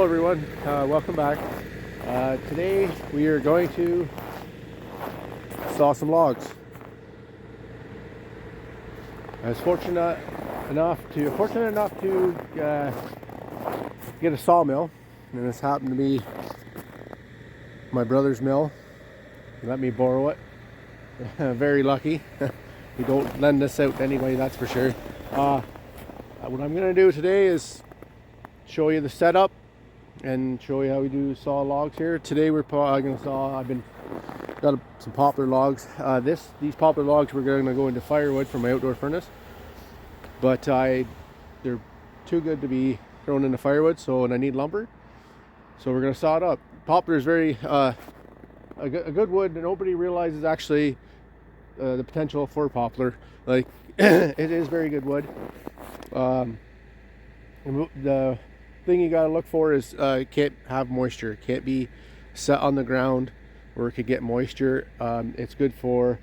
everyone, welcome back. Today we are going to saw some logs. I was fortunate enough to get a sawmill, and this happened to be my brother's mill. He let me borrow it. Very lucky. We don't lend this out anyway, that's for sure. What I'm going to do today is show you the setup and show you how we do saw logs here. Today we're going to saw, got some poplar logs. These poplar logs we're going to go into firewood for my outdoor furnace, but they're too good to be thrown into firewood, and I need lumber, so we're going to saw it up. Poplar is very a good wood, and nobody realizes actually the potential for poplar. Like it is very good wood. The thing you got to look for is it can't have moisture. It can't be set on the ground where it could get moisture. It's good for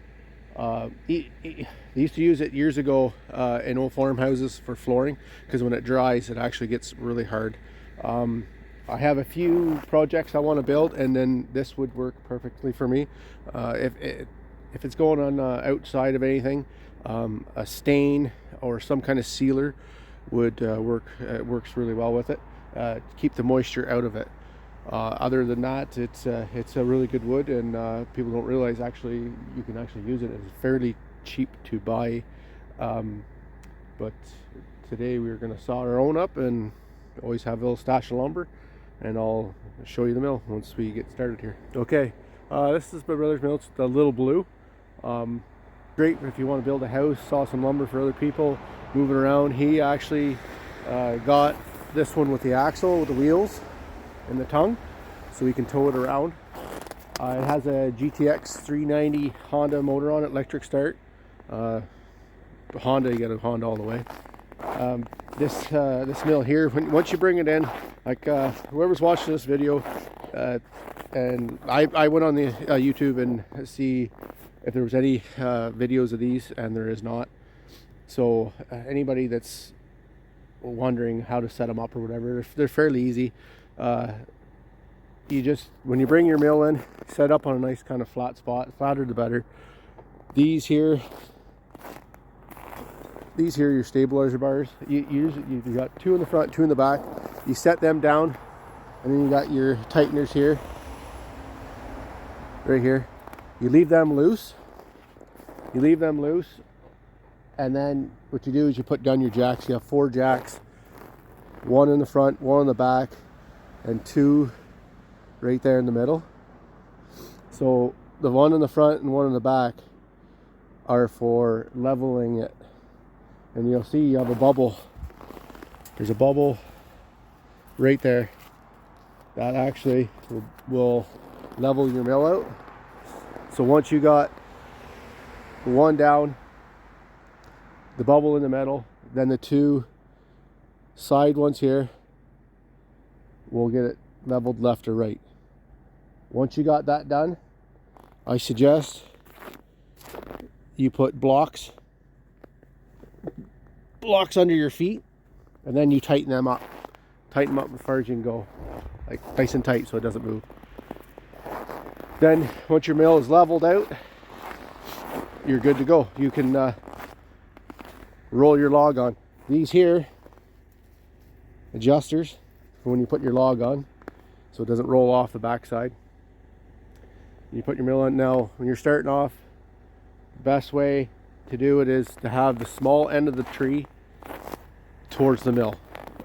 they used to use it years ago in old farmhouses for flooring, because when it dries it actually gets really hard. I have a few projects I want to build, and then this would work perfectly for me. If it's going on outside of anything, a stain or some kind of sealer would work. It works really well with it to keep the moisture out of it. Other than that, it's a really good wood, and people don't realize actually you can actually use it. It's fairly cheap to buy, but today we're going to saw our own up, and always have a little stash of lumber, and I'll show you the mill once we get started here. Okay, this is my brother's mill. It's the Little Blue. Great if you want to build a house, saw some lumber for other people, moving around. He actually got this one with the axle, with the wheels and the tongue, so we can tow it around. It has a GTX 390 Honda motor on it, electric start. Honda, you got a Honda all the way. This mill here, once you bring it in, like whoever's watching this video, and I went on the YouTube and see if there was any videos of these, and there is not. So anybody that's wondering how to set them up or whatever, they're fairly easy. You just, when you bring your mill in, set up on a nice kind of flat spot. Flatter the better. These here are your stabilizer bars. You got two in the front, two in the back. You set them down, and then you got your tighteners here, right here. You leave them loose. And then what you do is you put down your jacks. You have 4 jacks, one in the front, one in the back, and 2 right there in the middle. So the one in the front and one in the back are for leveling it. And you'll see you have a bubble. There's a bubble right there that actually will level your mill out. So once you got one down, the bubble in the middle, then the 2 side ones here will get it leveled left or right. Once you got that done, I suggest you put blocks under your feet, and then you tighten them up. Tighten them up as far as you can go, like nice and tight so it doesn't move. Then once your mill is leveled out, you're good to go. You can roll your log on. These here adjusters for when you put your log on, so it doesn't roll off the backside. You put your mill on. Now when you're starting off, the best way to do it is to have the small end of the tree towards the mill.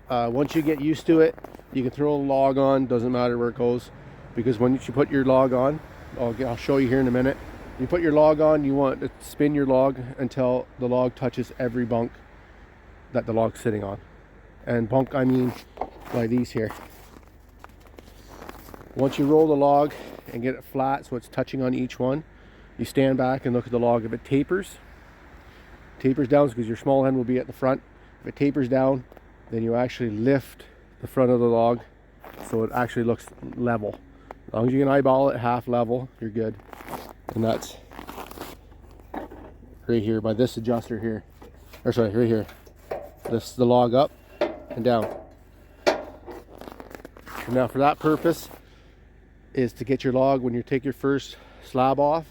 Once you get used to it, you can throw a log on, doesn't matter where it goes, because when you put your log on, I'll show you here in a minute. You put your log on, you want to spin your log until the log touches every bunk that the log's sitting on. And bunk, I mean by these here. Once you roll the log and get it flat so it's touching on each one, you stand back and look at the log. If it tapers down, because your small end will be at the front. If it tapers down, then you actually lift the front of the log so it actually looks level. As long as you can eyeball it half level, you're good. And that's right here by this adjuster here, or sorry, right here. Lifts the log up and down. Now for that purpose is to get your log, when you take your first slab off,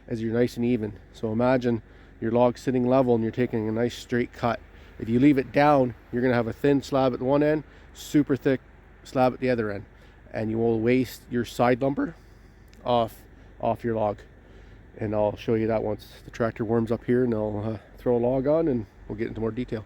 as you're nice and even. So imagine your log sitting level and you're taking a nice straight cut. If you leave it down, you're going to have a thin slab at the one end, super thick slab at the other end, and you will waste your side lumber off your log. And I'll show you that once the tractor warms up here, and I'll throw a log on and we'll get into more detail.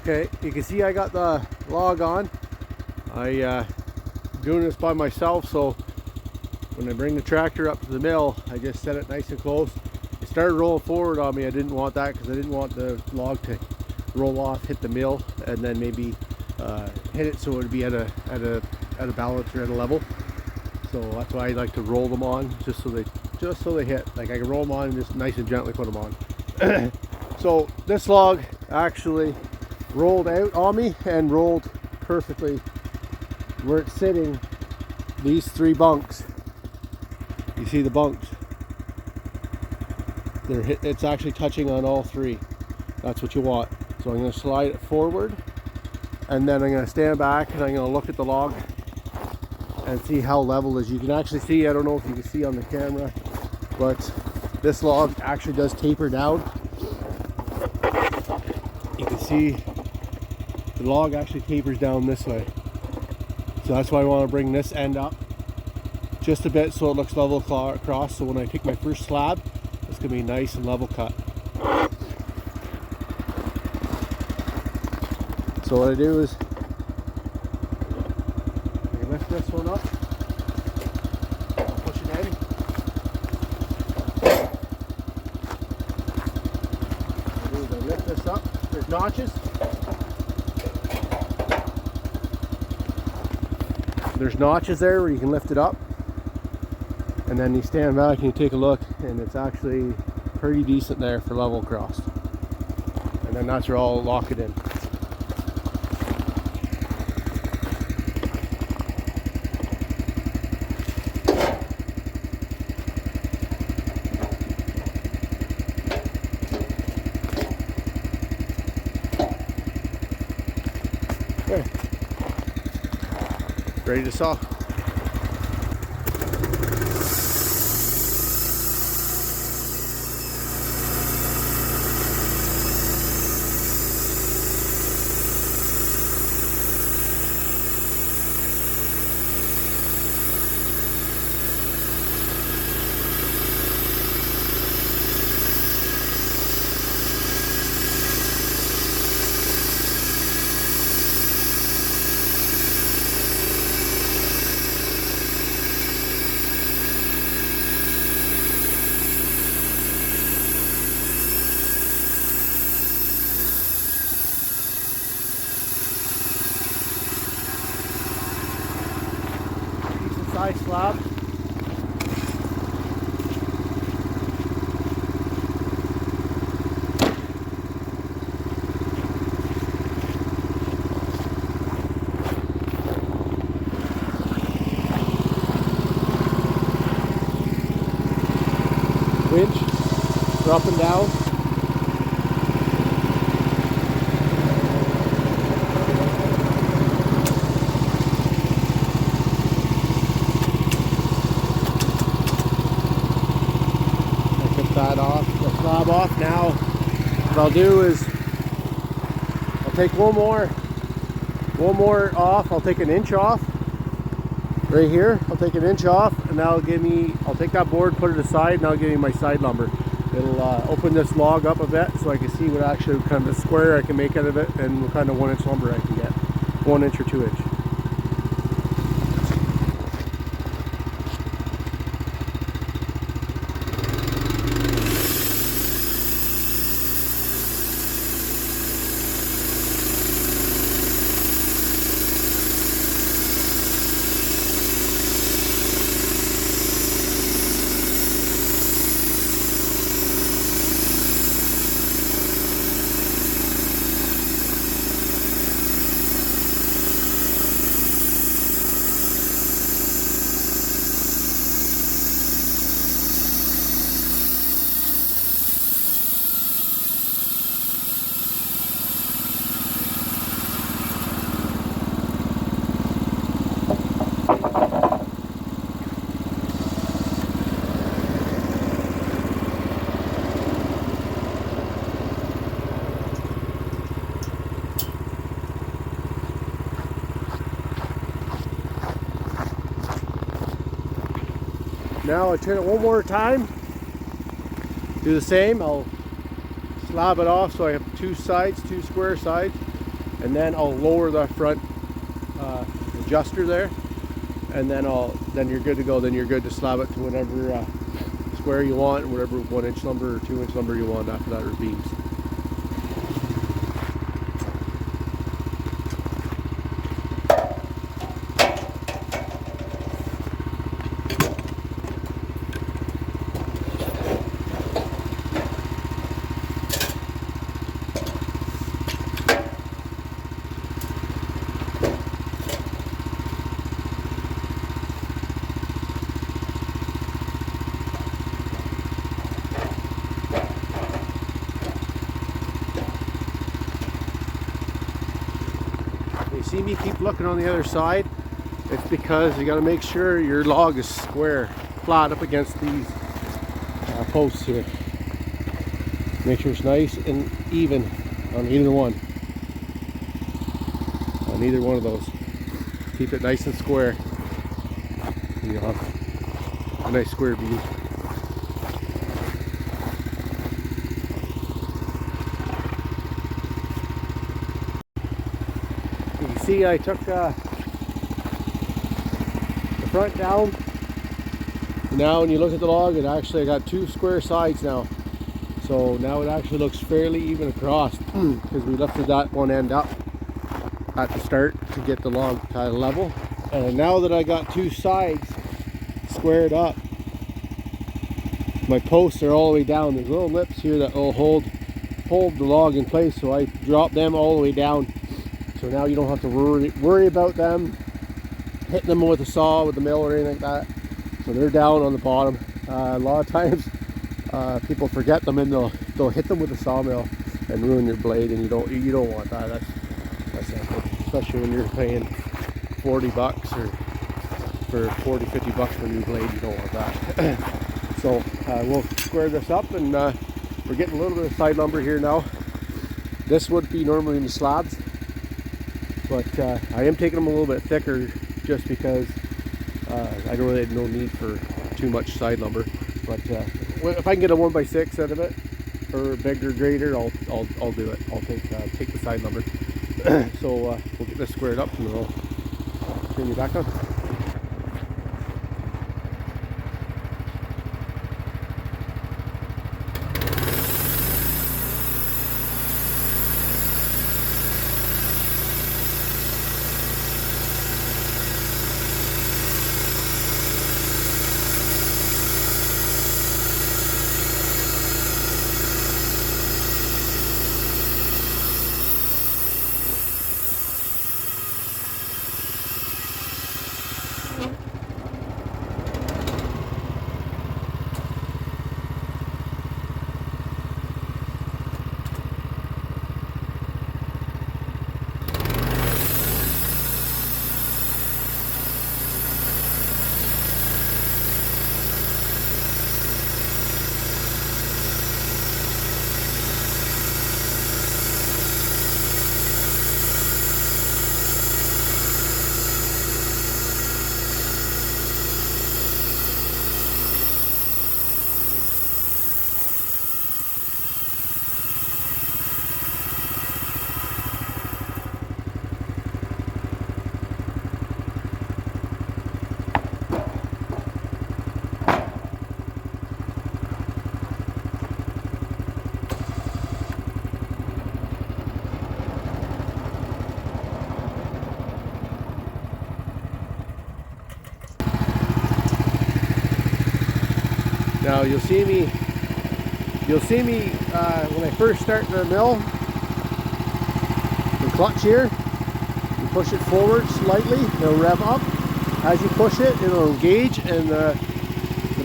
Okay, you can see I got the log on. I'm doing this by myself, so when I bring the tractor up to the mill, I just set it nice and close. It started rolling forward on me. I didn't want that because I didn't want the log to roll off, hit the mill, and then maybe hit it so it would be at a balance or at a level. So that's why I like to roll them on, just so they hit. Like I can roll them on and just nice and gently put them on. So this log actually rolled out on me and rolled perfectly where it's sitting. These three bunks, you see the bunks, it's actually touching on all three. That's what you want. So I'm going to slide it forward, and then I'm going to stand back and I'm going to look at the log and see how level it is. You can actually see, I don't know if you can see on the camera, but this log actually does taper down. You can see the log actually tapers down this way. So that's why I want to bring this end up just a bit so it looks level across. So when I take my first slab, it's going to be nice and level cut. So what I do is I lift this one up, I'll push it in. What I do is I lift this up. There's notches. There's notches there where you can lift it up, and then you stand back and you take a look, and it's actually pretty decent there for level across. And then that's where I'll lock it in. Okay. Ready to saw. Size slab. for up and down. I took that off, the slab off. Now what I'll do is I'll take one more off. I'll take an inch off right here. I'll take an inch off, and that'll give me, I'll take that board, put it aside, and that'll give me my side lumber. It'll open this log up a bit so I can see what actually kind of a square I can make out of it, and what kind of 1-inch lumber I can get, 1 inch or 2 inch. Now I'll turn it one more time, do the same. I'll slab it off so I have two sides, two square sides, and then I'll lower the front adjuster there, and then you're good to go. Then you're good to slab it to whatever square you want, and whatever 1-inch lumber or 2-inch lumber you want after that, or beams. See me keep looking on the other side, it's because you got to make sure your log is square, flat up against these posts here. Make sure it's nice and even on either one, on either one of those. Keep it nice and square. You have a nice square beam. See, I took the front down. Now when you look at the log, it actually, I got two square sides now. So now it actually looks fairly even across, because we lifted that one end up at the start to get the log kind of level. And now that I got two sides squared up, my posts are all the way down. There's little lips here that will hold the log in place, so I drop them all the way down. So now you don't have to worry about them hitting them with a saw, with the mill or anything like that. So they're down on the bottom. A lot of times people forget them, and they'll hit them with a sawmill and ruin your blade, and you don't want that. That's simple. Especially when you're paying $40 or for $40-50 for a new blade. You don't want that. So we'll square this up, and we're getting a little bit of side lumber here now. This would be normally in the slabs, but I am taking them a little bit thicker just because I don't really have no need for too much side lumber. But if I can get a 1x6 out of it, or a bigger grader, I'll do it. I'll take the side lumber. So we'll get this squared up, and I'll turn you back on. Now you'll see me when I first start the mill, the clutch here, you push it forward slightly, it'll rev up. As you push it, it'll engage, and the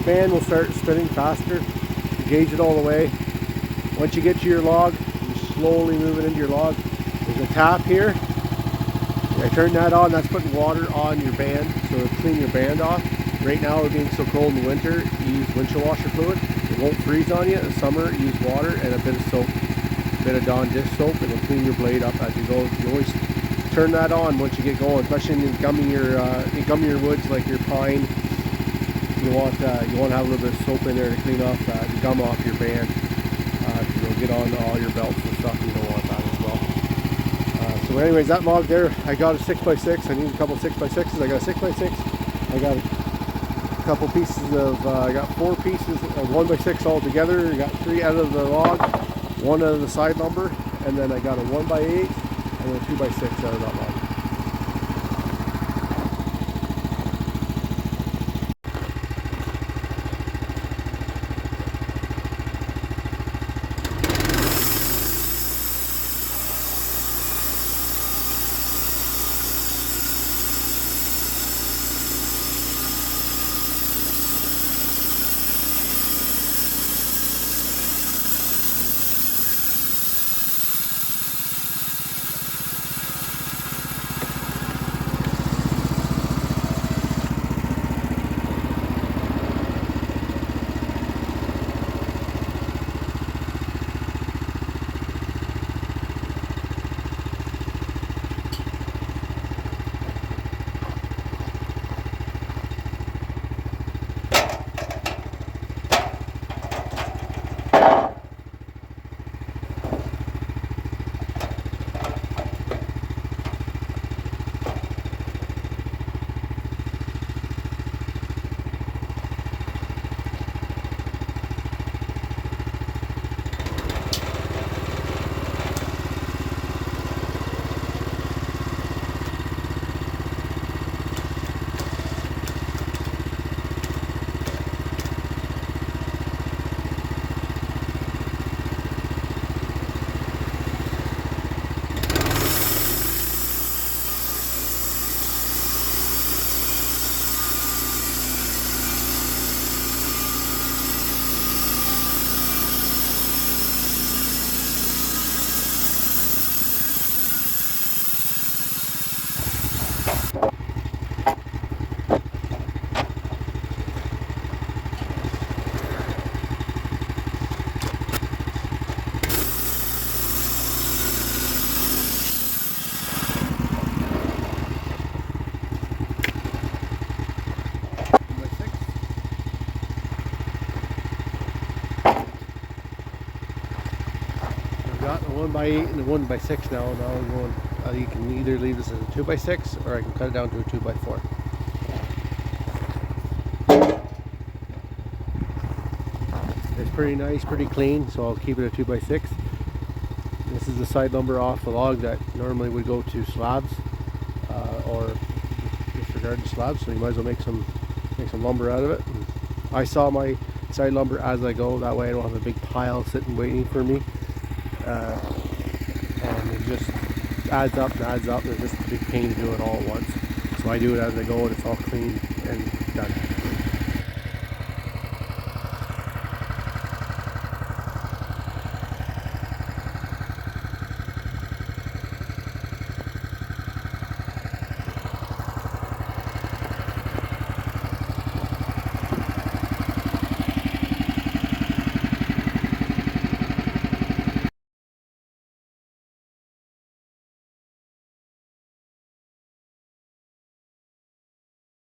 band will start spinning faster. Engage it all the way. Once you get to your log, you slowly move it into your log. There's a tap here. I turn that on, that's putting water on your band, so it'll clean your band off. Right now, we're being so cold in the winter, you use windshield washer fluid. It won't freeze on you. In the summer, use water and a bit of soap, a bit of Dawn dish soap, and it'll clean your blade up as you go. You always turn that on once you get going, especially in gummier woods like your pine. You want to have a little bit of soap in there to clean off the gum off your band. Get on all your belts and stuff. You don't want that as well. So anyways, that log there, I got a 6x6. I need a couple 6x6s. I got a 6x6. I got a couple pieces of, I got 4 pieces of 1x6 all together. I got 3 out of the log, 1 out of the side lumber, and then I got a 1x8 and a 2x6 out of that log. Got the 1x8 and the 1x6 now. Now I'm going, you can either leave this as a 2x6 or I can cut it down to a 2x4. It's pretty nice, pretty clean, so I'll keep it a 2x6. This is the side lumber off the log that normally would go to slabs or disregard the slabs, so you might as well make some lumber out of it. And I saw my side lumber as I go, that way I don't have a big pile sitting waiting for me. And it just adds up and adds up. It's just a big pain to do it all at once. So I do it as I go and it's all clean and done.